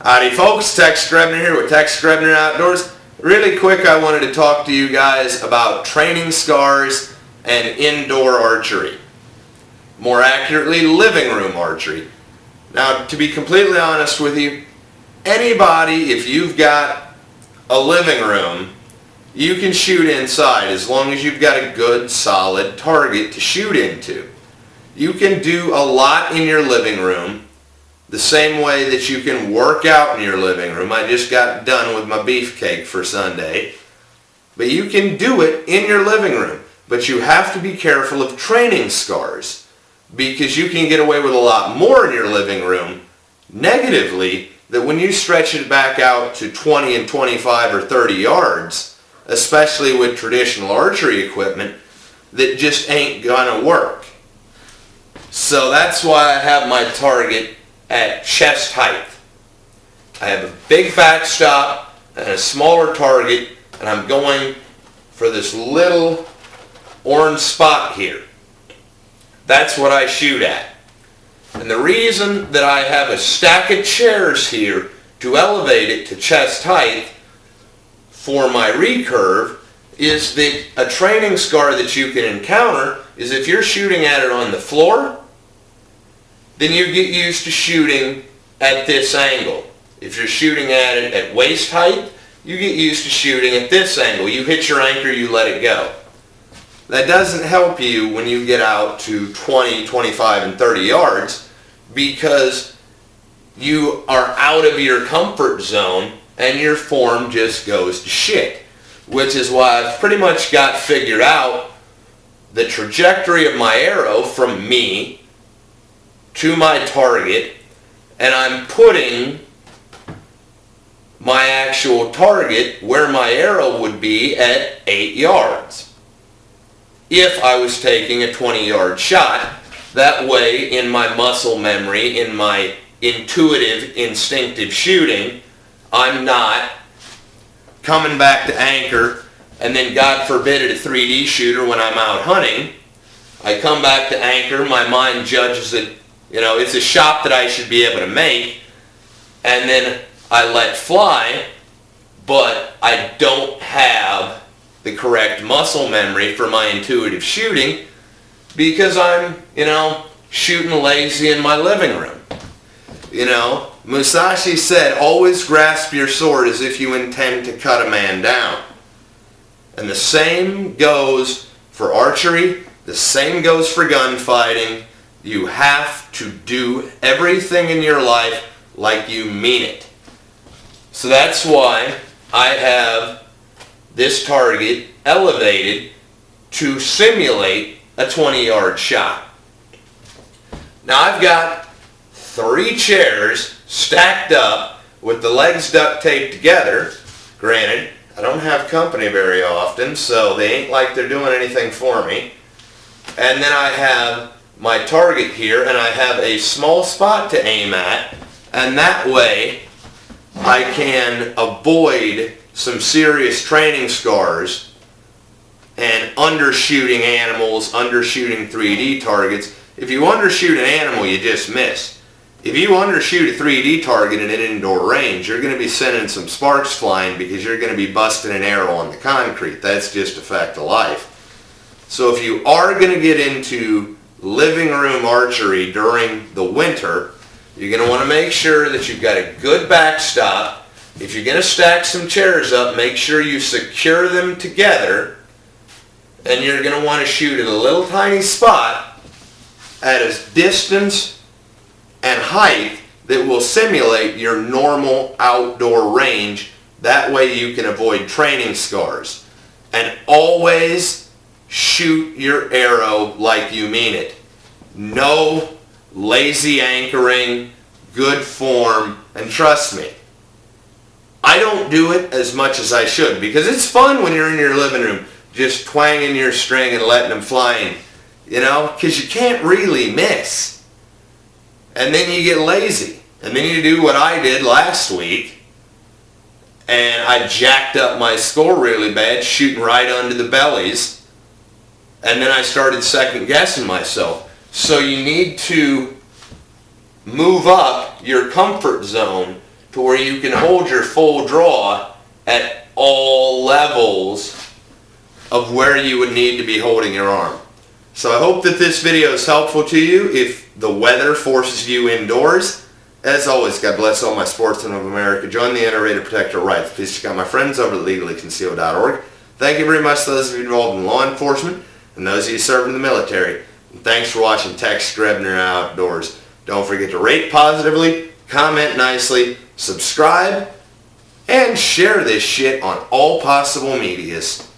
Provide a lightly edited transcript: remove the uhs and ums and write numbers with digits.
Howdy folks, Grebner here with Grebner Outdoors. Really quick, I wanted to talk to you guys about training scars and indoor archery. More accurately, living room archery. Now, to be completely honest with you, anybody, if you've got a living room, you can shoot inside as long as you've got a good, solid target to shoot into. You can do a lot in your living room the same way that you can work out in your living room. I just got done with my beefcake for Sunday. But you can do it in your living room. But you have to be careful of training scars, because you can get away with a lot more in your living room negatively, that when you stretch it back out to 20 and 25 or 30 yards, especially with traditional archery equipment, that just ain't gonna work. So that's why I have my target at chest height. I have a big backstop and a smaller target, and I'm going for this little orange spot here. That's what I shoot at. And the reason that I have a stack of chairs here to elevate it to chest height for my recurve is that a training scar that you can encounter is if you're shooting at it on the floor, then you get used to shooting at this angle. If you're shooting at it at waist height, you get used to shooting at this angle. You hit your anchor, you let it go. That doesn't help you when you get out to 20, 25, and 30 yards, because you are out of your comfort zone and your form just goes to shit. Which is why I've pretty much got figured out the trajectory of my arrow from me to my target, and I'm putting my actual target where my arrow would be at 8 yards. If I was taking a 20-yard shot, that way in my muscle memory, in my intuitive, instinctive shooting, I'm not coming back to anchor and then, God forbid, at a 3D shooter when I'm out hunting, I come back to anchor, my mind judges it, it's a shot that I should be able to make, and then I let fly, but I don't have the correct muscle memory for my intuitive shooting because I'm, shooting lazy in my living room. Musashi said, always grasp your sword as if you intend to cut a man down. And the same goes for archery, the same goes for gunfighting. You have to do everything in your life like you mean it. So that's why I have this target elevated to simulate a 20-yard shot. Now I've got 3 chairs stacked up with the legs duct taped together. Granted, I don't have company very often, so they ain't like they're doing anything for me. And then I have my target here, and I have a small spot to aim at, and that way I can avoid some serious training scars and undershooting animals, undershooting 3D targets. If you undershoot an animal, you just miss. If you undershoot a 3D target in an indoor range, you're going to be sending some sparks flying because you're going to be busting an arrow on the concrete. That's just a fact of life. So if you are going to get into living room archery during the winter, you're going to want to make sure that you've got a good backstop. If you're going to stack some chairs up, make sure you secure them together, and you're going to want to shoot at a little tiny spot at a distance and height that will simulate your normal outdoor range. That way you can avoid training scars. And always shoot your arrow like you mean it. No lazy anchoring, good form, and trust me, I don't do it as much as I should, because it's fun when you're in your living room just twanging your string and letting them fly in, because you can't really miss. And then you get lazy, and then you do what I did last week, and I jacked up my score really bad, shooting right under the bellies. And then I started second guessing myself. So you need to move up your comfort zone to where you can hold your full draw at all levels of where you would need to be holding your arm. So I hope that this video is helpful to you if the weather forces you indoors. As always, God bless all my sportsmen of America. Join the NRA to protect our rights. Please check out my friends over at legallyconcealed.org. Thank you very much to those of you involved in law enforcement and those of you serving in the military. And thanks for watching Tex Grebner Outdoors. Don't forget to rate positively, comment nicely, subscribe, and share this shit on all possible medias.